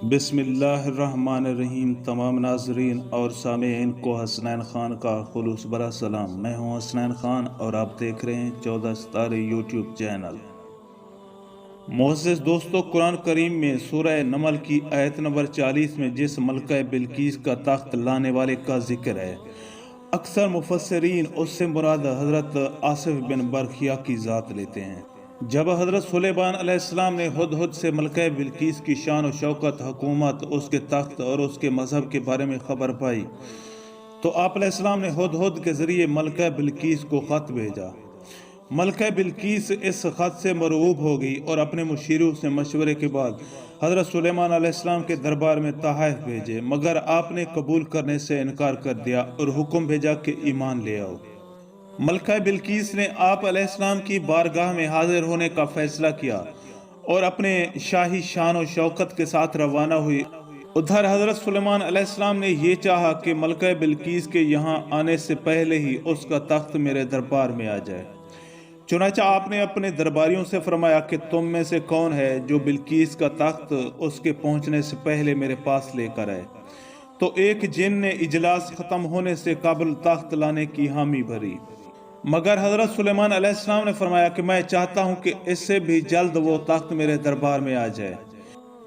بسم اللہ الرحمن الرحیم۔ تمام ناظرین اور سامعین کو حسنین خان کا خلوص برا سلام۔ میں ہوں حسنین خان اور آپ دیکھ رہے ہیں 14 ستارے یوٹیوب چینل۔ معزز دوستو، قرآن کریم میں سورہ نمل کی آیت نمبر 40 میں جس ملکہ بلقیس کا تخت لانے والے کا ذکر ہے، اکثر مفسرین اس سے مراد حضرت آصف بن برخیا کی ذات لیتے ہیں۔ جب حضرت سلیمان علیہ السلام نے ہدہد سے ملکہ بلقیس کی شان و شوکت، حکومت، اس کے تخت اور اس کے مذہب کے بارے میں خبر پائی تو آپ علیہ السلام نے ہدہد کے ذریعے ملکہ بلقیس کو خط بھیجا۔ ملکہ بلقیس اس خط سے مرعوب ہو گئی اور اپنے مشیروں سے مشورے کے بعد حضرت سلیمان علیہ السلام کے دربار میں تحائف بھیجے، مگر آپ نے قبول کرنے سے انکار کر دیا اور حکم بھیجا کہ ایمان لے آؤ۔ ملکہ بلقیس نے آپ علیہ السلام کی بارگاہ میں حاضر ہونے کا فیصلہ کیا اور اپنے شاہی شان و شوکت کے ساتھ روانہ ہوئی۔ ادھر حضرت سلیمان علیہ السلام نے یہ چاہا کہ ملکہ بلقیس کے یہاں آنے سے پہلے ہی اس کا تخت میرے دربار میں آ جائے۔ چنانچہ آپ نے اپنے درباریوں سے فرمایا کہ تم میں سے کون ہے جو بلقیس کا تخت اس کے پہنچنے سے پہلے میرے پاس لے کر آئے؟ تو ایک جن نے اجلاس ختم ہونے سے قبل تخت لانے کی حامی بھری، مگر حضرت سلیمان علیہ السلام نے فرمایا کہ میں چاہتا ہوں کہ اس سے بھی جلد وہ تخت میرے دربار میں آ جائے۔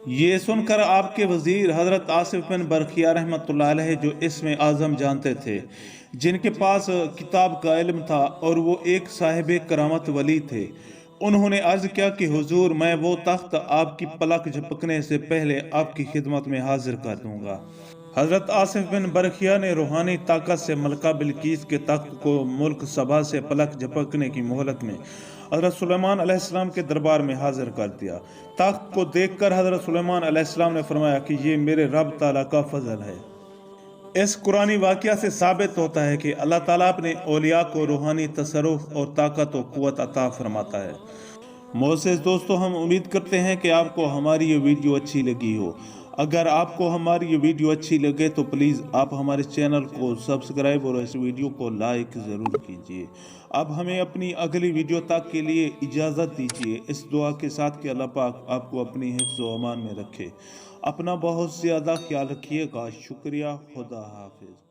یہ سن کر آپ کے وزیر حضرت آصف بن برخیا رحمۃ اللہ علیہ، جو اسم اعظم جانتے تھے، جن کے پاس کتاب کا علم تھا اور وہ ایک صاحب کرامت ولی تھے، انہوں نے عرض کیا کہ حضور، میں وہ تخت آپ کی پلک جھپکنے سے پہلے آپ کی خدمت میں حاضر کر دوں گا۔ حضرت آصف بن برخیا نے روحانی طاقت سے ملکہ بلقیس کے تخت کو ملک سبا سے پلک جھپکنے کی مہلت میں حضرت سلیمان علیہ السلام کے دربار میں حاضر کر دیا۔ تخت کو دیکھ کر حضرت سلیمان علیہ السلام نے فرمایا کہ یہ میرے رب تعالیٰ کا فضل ہے۔ اس قرآنی واقعہ سے ثابت ہوتا ہے کہ اللہ تعالیٰ اپنے اولیاء کو روحانی تصرف اور طاقت و قوت عطا فرماتا ہے۔ معزز دوستو، ہم امید کرتے ہیں کہ آپ کو ہماری یہ ویڈیو اچھی لگی ہو۔ اگر آپ کو ہماری یہ ویڈیو اچھی لگے تو پلیز آپ ہمارے چینل کو سبسکرائب اور اس ویڈیو کو لائک ضرور کیجیے۔ اب ہمیں اپنی اگلی ویڈیو تک کے لیے اجازت دیجیے، اس دعا کے ساتھ کہ اللہ پاک آپ کو اپنی حفظ و امان میں رکھے۔ اپنا بہت زیادہ خیال رکھیے گا۔ شکریہ۔ خدا حافظ۔